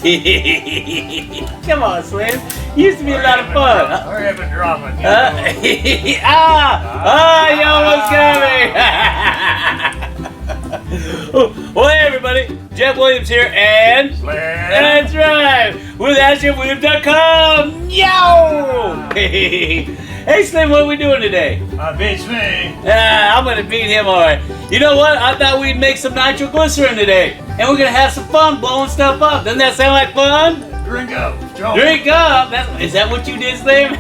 Come on, Slim. Used to be a lot of fun. Hurry up and drop it. You almost got me. Well, hey, everybody. Jeff Williams here, and that's right, with AskJeffWilliams.com. Yo! Hey, Slim, what are we doing today? Beats me. I'm gonna beat him, all right. You know what? I thought we'd make some nitroglycerin today, and we're gonna have some fun blowing stuff up. Doesn't that sound like fun? Drink up. Joe. Drink up. Is that what you did, Slim?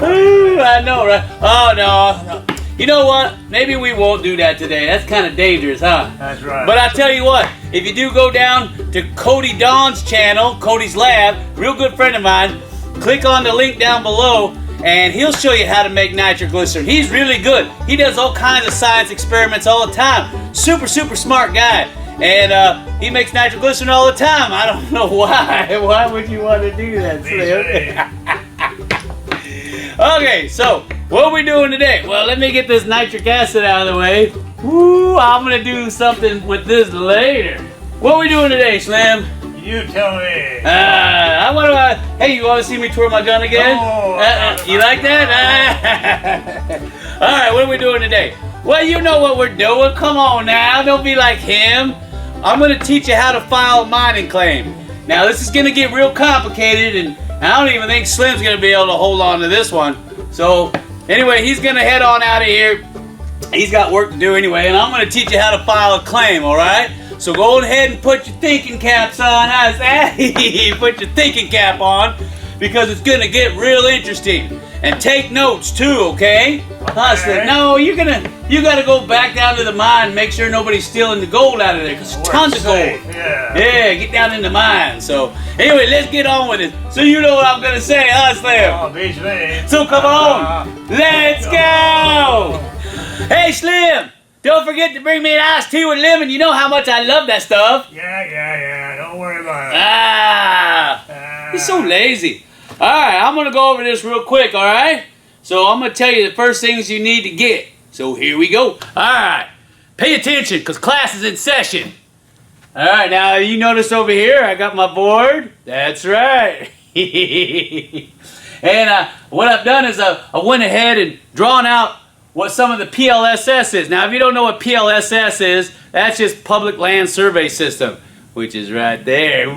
Ooh, I know, right? Oh no. You know what? Maybe we won't do that today. That's kind of dangerous, huh? That's right. But I tell you what, if you do go down to Cody Don's channel, Cody's Lab, real good friend of mine, click on the link down below and he'll show you how to make nitroglycerin. He's really good. He does all kinds of science experiments all the time. Super smart guy. And he makes nitroglycerin all the time. I don't know why. Why would you want to do that, Slim? Okay, so what are we doing today? Well, let me get this nitric acid out of the way. Woo, I'm gonna do something with this later. What are we doing today, Slim? You tell me. Hey, you want to see me twirl my gun again? You like that? All right, what are we doing today? Well, you know what we're doing. Come on now, don't be like him. I'm gonna teach you how to file a mining claim. Now, this is gonna get real complicated, and I don't even think Slim's gonna be able to hold on to this one. So, anyway, he's gonna head on out of here. He's got work to do anyway, and I'm gonna teach you how to file a claim, all right? So go ahead and put your thinking caps on. How's that? Put your thinking cap on, because it's gonna get real interesting. And take notes too, okay? Okay. No, you gotta go back down to the mine and make sure nobody's stealing the gold out of there, because there's tons of gold. Yeah, get down in the mine. So anyway, let's get on with it. So you know what I'm gonna say, huh, Slim? Oh, beats me. So come on, let's go! Hey, Slim, don't forget to bring me an iced tea with lemon. You know how much I love that stuff. Yeah. Don't worry about it. He's so lazy. All right, I'm gonna go over this real quick, all right? So I'm gonna tell you the first things you need to get. So here we go. All right, pay attention, because class is in session. All right, now you notice over here, I got my board. That's right. And what I've done is I went ahead and drawn out what some of the PLSS is. Now, if you don't know what PLSS is, that's just Public Land Survey System, which is right there.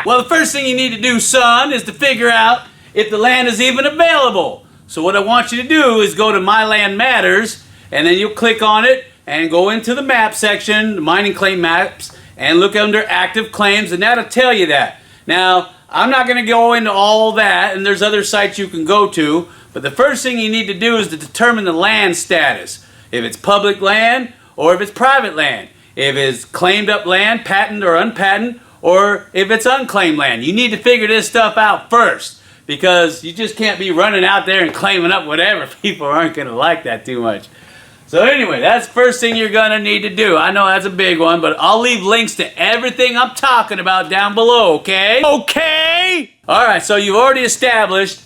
Well, the first thing you need to do, son, is to figure out if the land is even available. So what I want you to do is go to My Land Matters, and then you'll click on it and go into the map section, the mining claim maps, and look under active claims, and that'll tell you that. Now, I'm not going to go into all that, and there's other sites you can go to, but the first thing you need to do is to determine the land status. If it's public land or if it's private land. If it's claimed up land, patent or unpatented, or if it's unclaimed land. You need to figure this stuff out first, because you just can't be running out there and claiming up whatever. People aren't going to like that too much. So anyway, that's the first thing you're going to need to do. I know that's a big one, but I'll leave links to everything I'm talking about down below, okay? Okay! Alright, so you've already established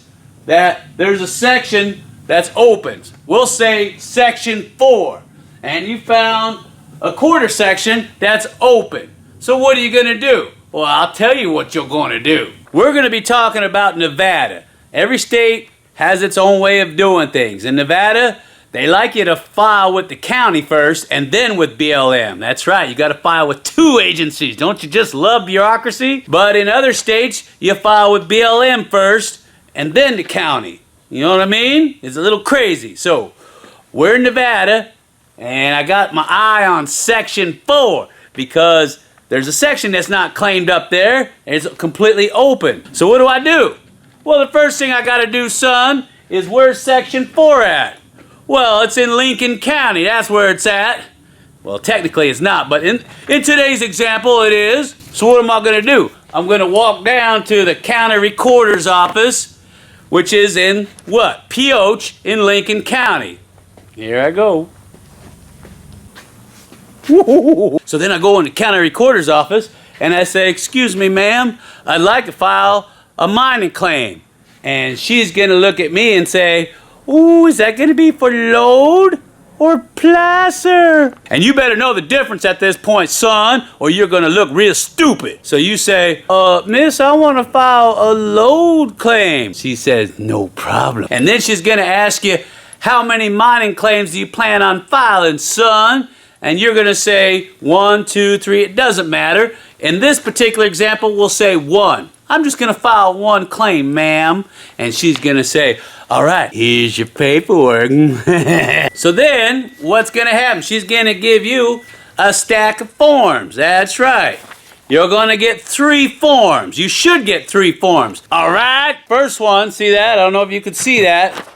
that there's a section that's open. We'll say section 4. And you found a quarter section that's open. So what are you going to do? Well, I'll tell you what you're going to do. We're going to be talking about Nevada. Every state has its own way of doing things. In Nevada, they like you to file with the county first and then with BLM. That's right, you got to file with 2 agencies. Don't you just love bureaucracy? But in other states, you file with BLM first and then the county. You know what I mean? It's a little crazy. So, we're in Nevada, and I got my eye on section 4 because there's a section that's not claimed up there, and it's completely open. So what do? Well, the first thing I gotta do, son, is where's section 4 at? Well, it's in Lincoln County, that's where it's at. Well, technically it's not, but in today's example it is. So what am I gonna do? I'm gonna walk down to the county recorder's office, which is in what? Pioche in Lincoln County. Here I go. So then I go in the county recorder's office and I say, excuse me, ma'am, I'd like to file a mining claim. And she's going to look at me and say, ooh, is that going to be for Lode? or placer? And you better know the difference at this point, son, or you're gonna look real stupid. So you say, miss, I wanna file a load claim. She says, no problem. And then she's gonna ask you, how many mining claims do you plan on filing, son? And you're gonna say 1, 2, 3, it doesn't matter. In this particular example, we'll say 1. I'm just gonna file 1 claim, ma'am. And she's gonna say, all right, here's your paperwork. So then, what's gonna happen? She's gonna give you a stack of forms. That's right. You're gonna get 3 forms. You should get 3 forms. All right, first one, see that? I don't know if you can see that.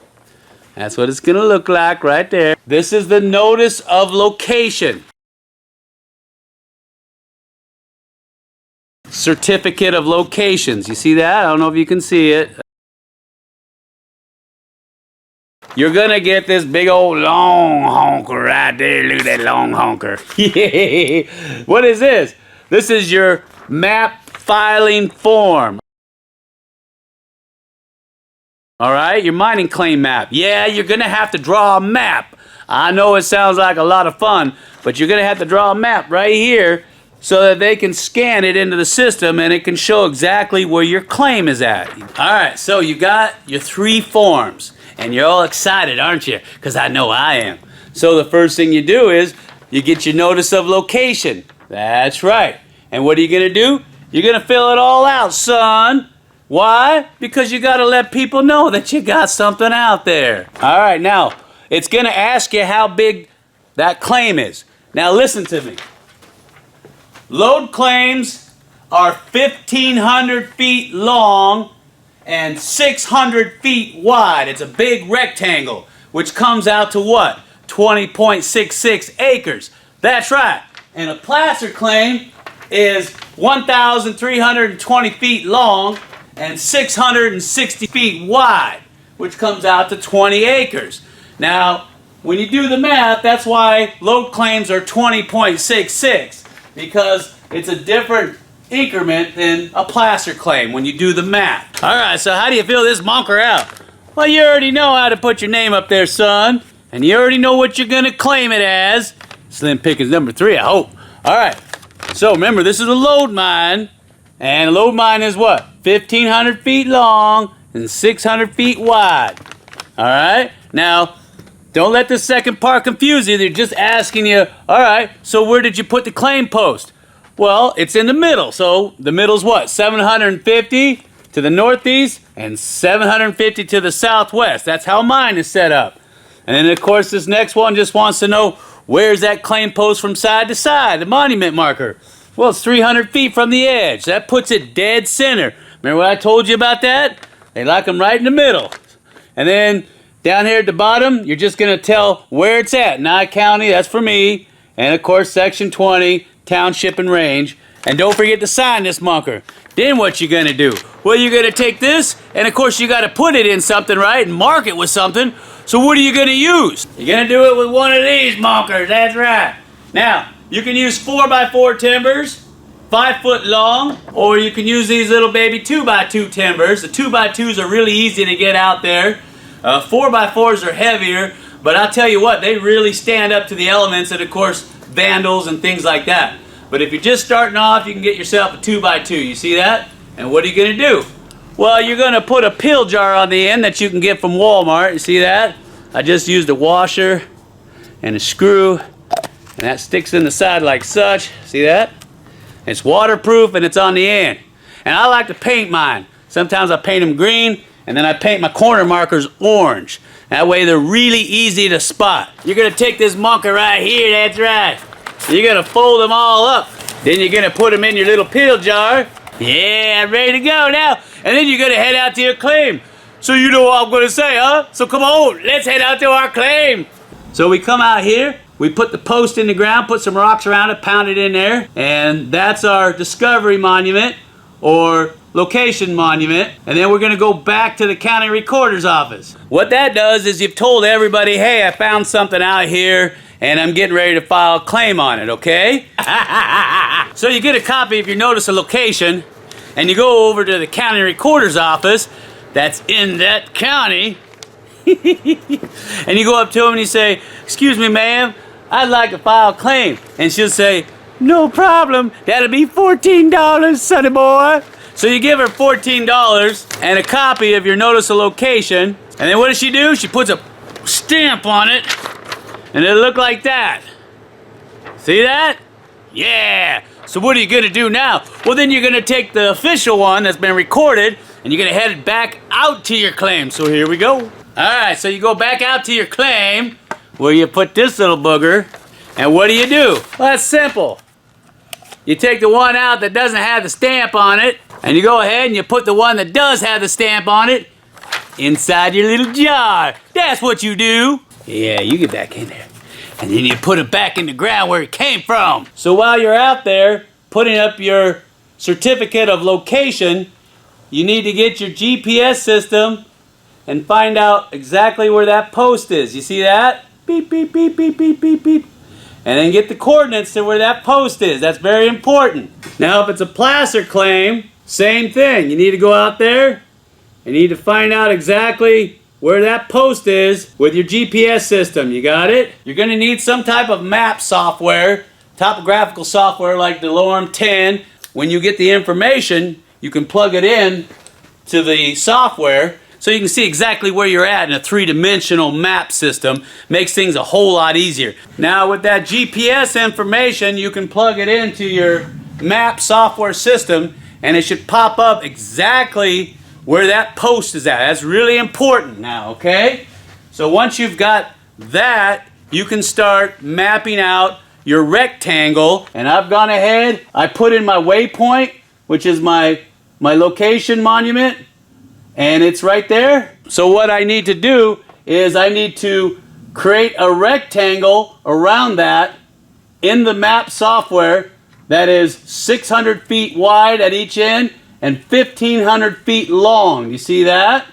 That's what it's gonna look like right there. This is the notice of location. Certificate of locations. You see that? I don't know if you can see it. You're gonna get this big old long honker right there. Look at that long honker. What is this? This is your map filing form. All right, your mining claim map. Yeah, you're gonna have to draw a map. I know it sounds like a lot of fun, but you're gonna have to draw a map right here so that they can scan it into the system and it can show exactly where your claim is at. All right, so you got your 3 forms and you're all excited, aren't you? Because I know I am. So the first thing you do is you get your notice of location. That's right. And what are you gonna do? You're gonna fill it all out, son. Why? Because you gotta let people know that you got something out there. All right, now, it's gonna ask you how big that claim is. Now listen to me. Load claims are 1,500 feet long and 600 feet wide. It's a big rectangle, which comes out to what? 20.66 acres. That's right. And a placer claim is 1,320 feet long and 660 feet wide, which comes out to 20 acres. Now, when you do the math, that's why load claims are 20.66, because it's a different increment than a placer claim when you do the math. All right, so how do you fill this monker out? Well, you already know how to put your name up there, son, and you already know what you're gonna claim it as. Slim Pickens number 3, I hope. All right, so remember, this is a load mine, and a load mine is what? 1,500 feet long and 600 feet wide. All right, now, don't let the second part confuse you. They're just asking you, all right, so where did you put the claim post? Well, it's in the middle. So the middle's what? 750 to the northeast and 750 to the southwest. That's how mine is set up. And then, of course, this next one just wants to know, where's that claim post from side to side, the monument marker? Well, it's 300 feet from the edge. That puts it dead center. Remember what I told you about that? They like them right in the middle. And then down here at the bottom, you're just going to tell where it's at. Nye County, that's for me. And, of course, Section 20, Township and Range. And don't forget to sign this monker. Then what you going to do? Well, you're going to take this, and, of course, you got to put it in something, right? And mark it with something. So what are you going to use? You're going to do it with one of these monkers. That's right. Now, you can use 4x4 timbers, 5 foot long, or you can use these little baby 2x2 timbers. The 2x2s are really easy to get out there. 4x4s are heavier, but I'll tell you what, they really stand up to the elements and, of course, vandals and things like that. But if you're just starting off, you can get yourself a 2x2. You see that? And what are you going to do? Well, you're going to put a pill jar on the end that you can get from Walmart. You see that? I just used a washer and a screw, and that sticks in the side like such. See that? It's waterproof and it's on the end. And I like to paint mine. Sometimes I paint them green, and then I paint my corner markers orange. That way they're really easy to spot. You're gonna take this monker right here, that's right. You're gonna fold them all up. Then you're gonna put them in your little pill jar. Yeah, ready to go now. And then you're gonna head out to your claim. So you know what I'm gonna say, huh? So come on, let's head out to our claim. So we come out here, we put the post in the ground, put some rocks around it, pound it in there, and that's our discovery monument, or location monument, and then we're gonna go back to the county recorder's office. What that does is you've told everybody, hey, I found something out here and I'm getting ready to file a claim on it, okay? So you get a copy of your notice of location and you go over to the county recorder's office that's in that county And you go up to him and you say, "Excuse me, ma'am, I'd like to file a claim." And she'll say, "No problem, that'll be $14, sonny boy." So you give her $14 and a copy of your notice of location. And then what does she do? She puts a stamp on it. And it'll look like that. See that? Yeah. So what are you going to do now? Well, then you're going to take the official one that's been recorded and you're going to head it back out to your claim. So here we go. Alright, so you go back out to your claim where you put this little booger. And what do? Well, that's simple. You take the one out that doesn't have the stamp on it, and you go ahead and you put the one that does have the stamp on it inside your little jar. That's what you do. Yeah, you get back in there. And then you put it back in the ground where it came from. So while you're out there putting up your certificate of location, you need to get your GPS system and find out exactly where that post is. You see that? Beep, beep, beep, beep, beep, beep, beep. And then get the coordinates to where that post is. That's very important. Now, if it's a placer claim, same thing. You need to go out there and you need to find out exactly where that post is with your GPS system. You got it? You're going to need some type of map software, topographical software like DeLorme 10. When you get the information, you can plug it in to the software so you can see exactly where you're at in a three-dimensional map system. Makes things a whole lot easier. Now with that GPS information, you can plug it into your map software system and it should pop up exactly where that post is at. That's really important now, okay? So once you've got that, you can start mapping out your rectangle. And I've gone ahead, I put in my waypoint, which is my location monument, and it's right there. So what I need to do is I need to create a rectangle around that in the map software that is 600 feet wide at each end and 1,500 feet long. You see that?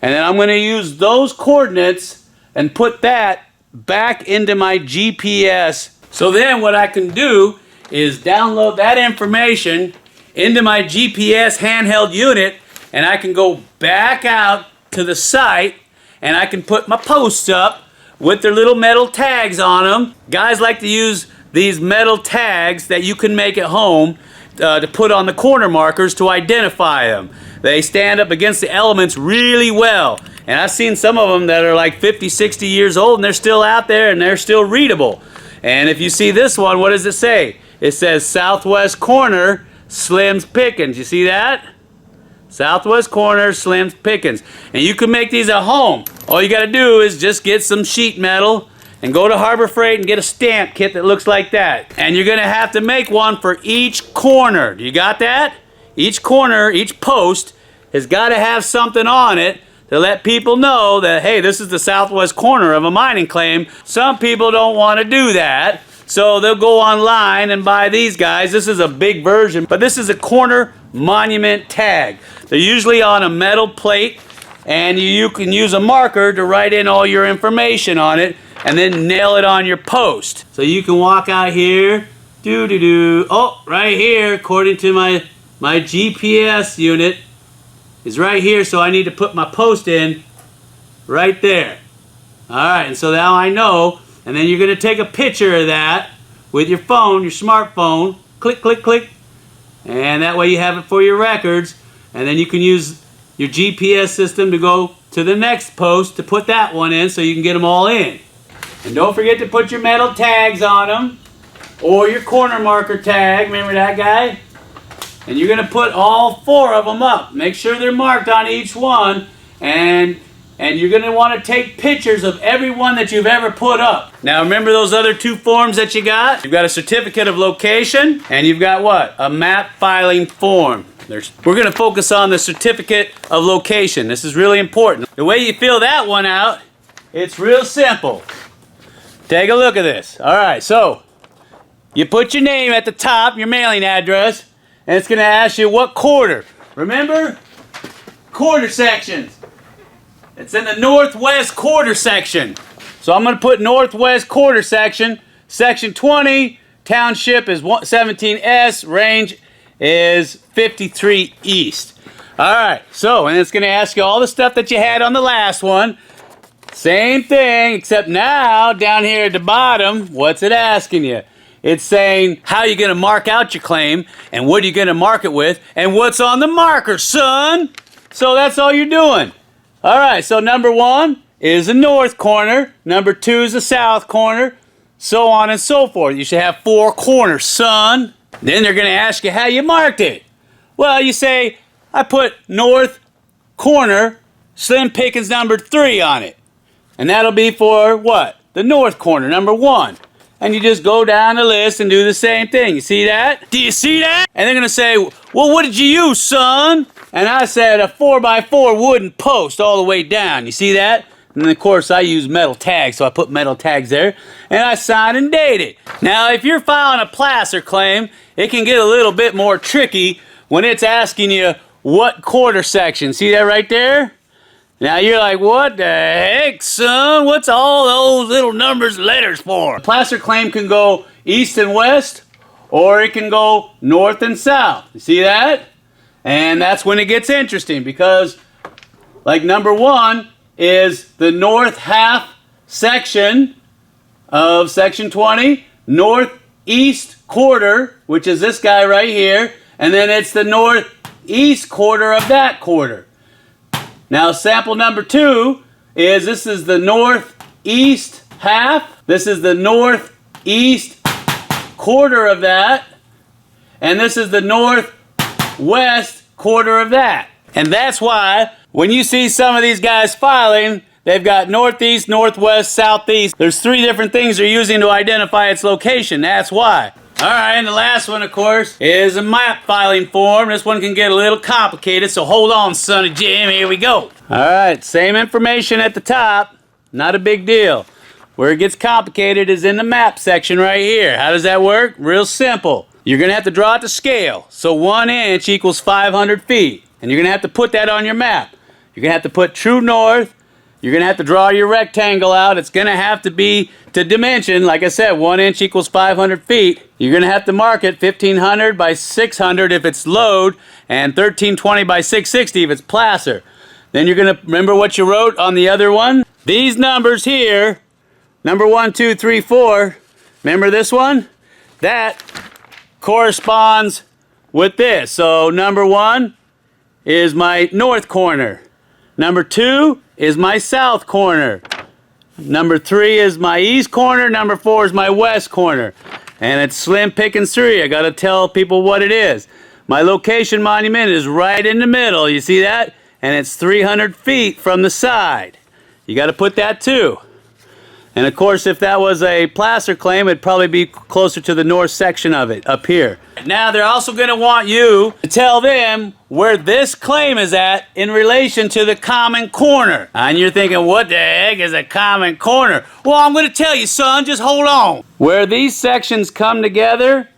And then I'm going to use those coordinates and put that back into my GPS. So then what I can do is download that information into my GPS handheld unit, and I can go back out to the site and I can put my posts up with their little metal tags on them. Guys like to use these metal tags that you can make at home to put on the corner markers to identify them. They stand up against the elements really well. And I've seen some of them that are like 50, 60 years old and they're still out there and they're still readable. And if you see this one, what does it say? It says southwest corner, Slim's Pickens. You see that? Southwest corner, Slim's Pickens. And you can make these at home. All you got to do is just get some sheet metal and go to Harbor Freight and get a stamp kit that looks like that. And you're going to have to make one for each corner. You got that? Each corner, each post has got to have something on it to let people know that, hey, this is the southwest corner of a mining claim. Some people don't want to do that, so they'll go online and buy these guys. This is a big version, but this is a corner monument tag. They're usually on a metal plate, and you can use a marker to write in all your information on it and then nail it on your post. So you can walk out here, oh, right here, according to my GPS unit, is right here, so I need to put my post in right there. Alright, and so now I know, and then you're going to take a picture of that with your phone, your smartphone, click, click, click, and that way you have it for your records, and then you can use your GPS system to go to the next post to put that one in so you can get them all in. And don't forget to put your metal tags on them, or your corner marker tag, remember that guy? And you're going to put all 4 of them up. Make sure they're marked on each one. And you're going to want to take pictures of every one that you've ever put up. Now remember those other 2 forms that you got? You've got a certificate of location. And you've got what? A map filing form. We're going to focus on the certificate of location. This is really important. The way you fill that one out, it's real simple. Take a look at this. Alright, so you put your name at the top, your mailing address. And it's going to ask you what quarter. Remember? Quarter sections. It's in the northwest quarter section. So I'm going to put northwest quarter section. Section 20. Township is 17S. Range is 53 east. Alright. So, and it's going to ask you all the stuff that you had on the last one. Same thing, except now, down here at the bottom, what's it asking you? It's saying, how you gonna mark out your claim, and what are you gonna mark it with, and what's on the marker, son? So that's all you're doing. All right, so number 1 is the north corner, number 2 is the south corner, so on and so forth. You should have 4 corners, son. Then they're gonna ask you how you marked it. Well, you say, I put north corner, slim pickings number 3 on it. And that'll be for what? The north corner, number 1. And you just go down the list and do the same thing. You see that? Do you see that? And they're gonna say, well, what did you use, son? And I said a 4x4 wooden post all the way down. You see that? And of course I use metal tags, so I put metal tags there. And I signed and dated. Now if you're filing a placer claim, it can get a little bit more tricky when it's asking you what quarter section. See that right there? Now you're like, what the heck, son? What's all those little numbers and letters for? A placer claim can go east and west, or it can go north and south. You see that? And that's when it gets interesting, because like number 1 is the north half section of section 20, northeast quarter, which is this guy right here, and then it's the northeast quarter of that quarter. Now sample number 2 is, this is the northeast half, this is the northeast quarter of that, and this is the northwest quarter of that. And that's why when you see some of these guys filing, they've got northeast, northwest, southeast. There's 3 different things they're using to identify its location. That's why. Alright, and the last one, of course, is a map filing form. This one can get a little complicated, so hold on, son of Jim. Here we go. Alright, same information at the top. Not a big deal. Where it gets complicated is in the map section right here. How does that work? Real simple. You're going to have to draw it to scale. So 1 inch equals 500 feet. And you're going to have to put that on your map. You're going to have to put true north. You're going to have to draw your rectangle out. It's going to have to be to dimension. Like I said, 1 inch equals 500 feet. You're going to have to mark it 1500 by 600 if it's Lode, and 1320 by 660 if it's placer. Then you're going to remember what you wrote on the other one. These numbers here, number 1, 2, 3, 4. Remember this one? That corresponds with this. So number 1 is my north corner. Number 2 is my south corner. Number 3 is my east corner. Number 4 is my west corner. And it's slim pickings 3. I got to tell people what it is. My location monument is right in the middle. You see that? And it's 300 feet from the side. You got to put that too. And of course, if that was a placer claim, it'd probably be closer to the north section of it, up here. Now, they're also going to want you to tell them where this claim is at in relation to the common corner. And you're thinking, what the heck is a common corner? Well, I'm going to tell you, son, just hold on. Where these sections come together,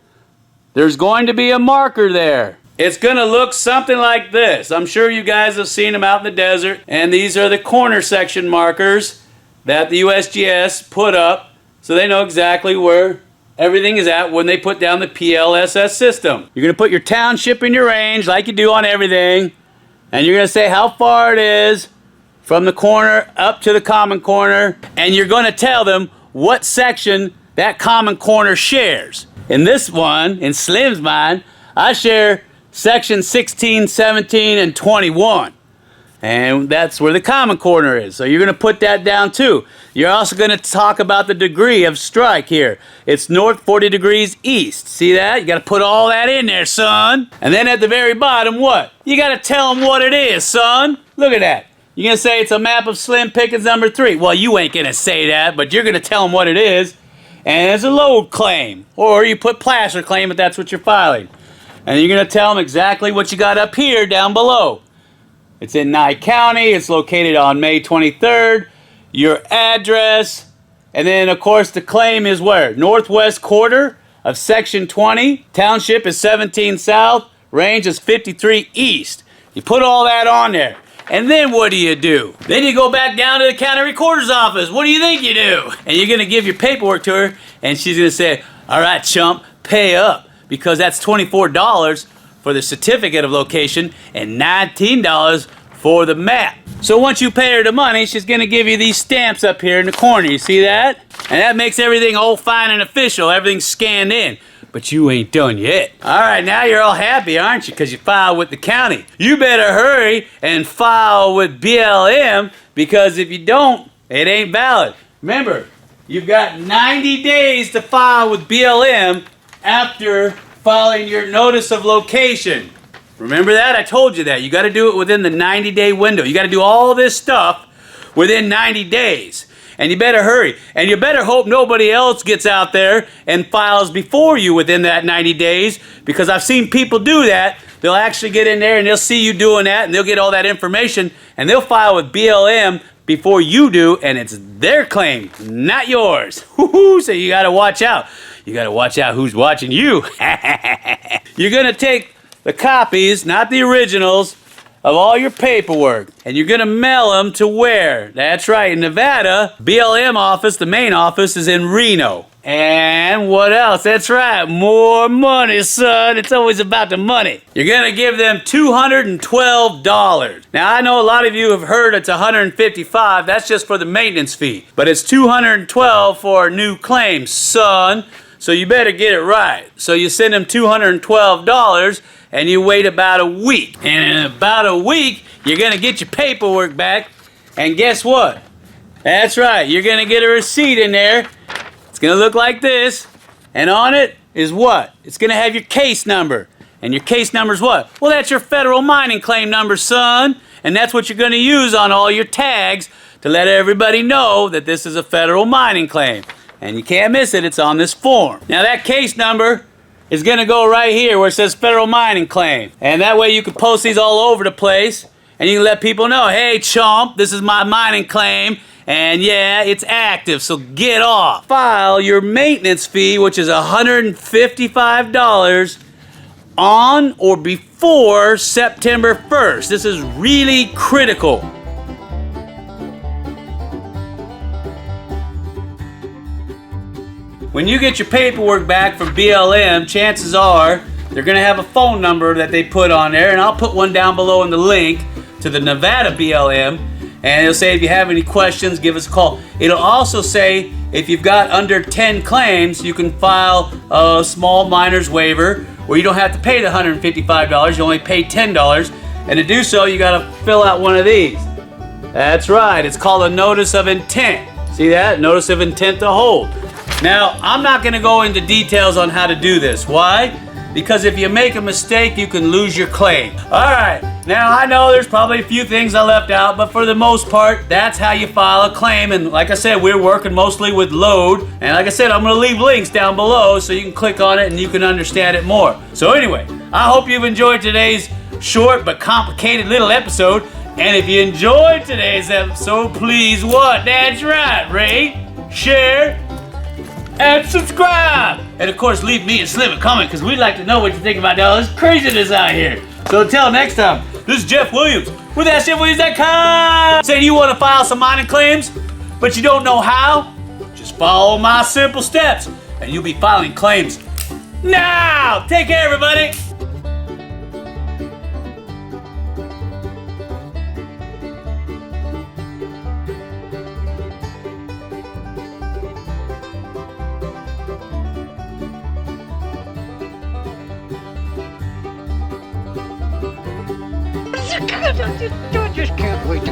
there's going to be a marker there. It's going to look something like this. I'm sure you guys have seen them out in the desert. And these are the corner section markers that the USGS put up so they know exactly where everything is at when they put down the PLSS system. You're going to put your township in your range like you do on everything, and you're going to say how far it is from the corner up to the common corner, and you're going to tell them what section that common corner shares. In this one, in Slim's mine, I share section 16, 17, and 21. And that's where the common corner is. So you're going to put that down too. You're also going to talk about the degree of strike here. It's north 40 degrees east. See that? You got to put all that in there, son. And then at the very bottom, what? You got to tell them what it is, son. Look at that. You're going to say it's a map of slim pickings number 3. Well, you ain't going to say that, but you're going to tell them what it is. And it's a Lode claim. Or you put placer claim if that's what you're filing. And you're going to tell them exactly what you got up here down below. It's in Nye County. It's located on May 23rd. Your address. And then, of course, the claim is where? Northwest quarter of Section 20. Township is 17 South. Range is 53 East. You put all that on there. And then what do? Then you go back down to the county recorder's office. What do you think you do? And you're going to give your paperwork to her. And she's going to say, all right, chump, pay up. Because that's $24 for the certificate of location and $19 for the map. So once you pay her the money, she's gonna give you these stamps up here in the corner. You see that? And that makes everything all fine and official. Everything's scanned in. But you ain't done yet. All right, now you're all happy, aren't you? Because you filed with the county. You better hurry and file with BLM, because if you don't, it ain't valid. Remember, you've got 90 days to file with BLM after filing your notice of location. Remember that? I told you that. You got to do it within the 90-day window. You got to do all this stuff within 90 days. And you better hurry. And you better hope nobody else gets out there and files before you within that 90 days, because I've seen people do that. They'll actually get in there and they'll see you doing that, and they'll get all that information, and they'll file with BLM before you do, and it's their claim, not yours. So you got to watch out. You got to watch out who's watching you. You're going to take the copies, not the originals, of all your paperwork, and you're gonna mail them to where? That's right, in Nevada. BLM office, the main office, is in Reno. And what else? That's right, more money, son. It's always about the money. You're gonna give them $212. Now, I know a lot of you have heard it's $155. That's just for the maintenance fee. But it's $212 for a new claim, son. So you better get it right. So you send them $212, and you wait about a week. And in about a week, you're gonna get your paperwork back, and guess what? That's right, you're gonna get a receipt in there. It's gonna look like this, and on it is what? It's gonna have your case number. And your case number's what? Well, that's your federal mining claim number, son. And that's what you're gonna use on all your tags to let everybody know that this is a federal mining claim. And you can't miss it, it's on this form. Now that case number is gonna go right here where it says federal mining claim. And that way you can post these all over the place, and you can let people know, hey chomp, this is my mining claim, and yeah, it's active, so get off. File your maintenance fee, which is $155 on or before September 1st. This is really critical. When you get your paperwork back from BLM, chances are they're going to have a phone number that they put on there, and I'll put one down below in the link to the Nevada BLM, and it'll say if you have any questions, give us a call. It'll also say if you've got under 10 claims, you can file a small miner's waiver where you don't have to pay the $155, you only pay $10, and to do so, you got to fill out one of these. That's right, it's called a notice of intent. See that? Notice of intent to hold. Now, I'm not going to go into details on how to do this. Why? Because if you make a mistake, you can lose your claim. Alright, now I know there's probably a few things I left out, but for the most part, that's how you file a claim. And like I said, we're working mostly with Lode. And like I said, I'm going to leave links down below so you can click on it and you can understand it more. So anyway, I hope you've enjoyed today's short but complicated little episode. And if you enjoyed today's episode, please what? That's right, rate, share, and subscribe! And of course, leave me and Slim a comment, because we'd like to know what you think about all this craziness out here. So until next time, this is Jeff Williams with AskJeffWilliams.com, saying you want to file some mining claims, but you don't know how? Just follow my simple steps, and you'll be filing claims now! Take care, everybody! I just can't wait to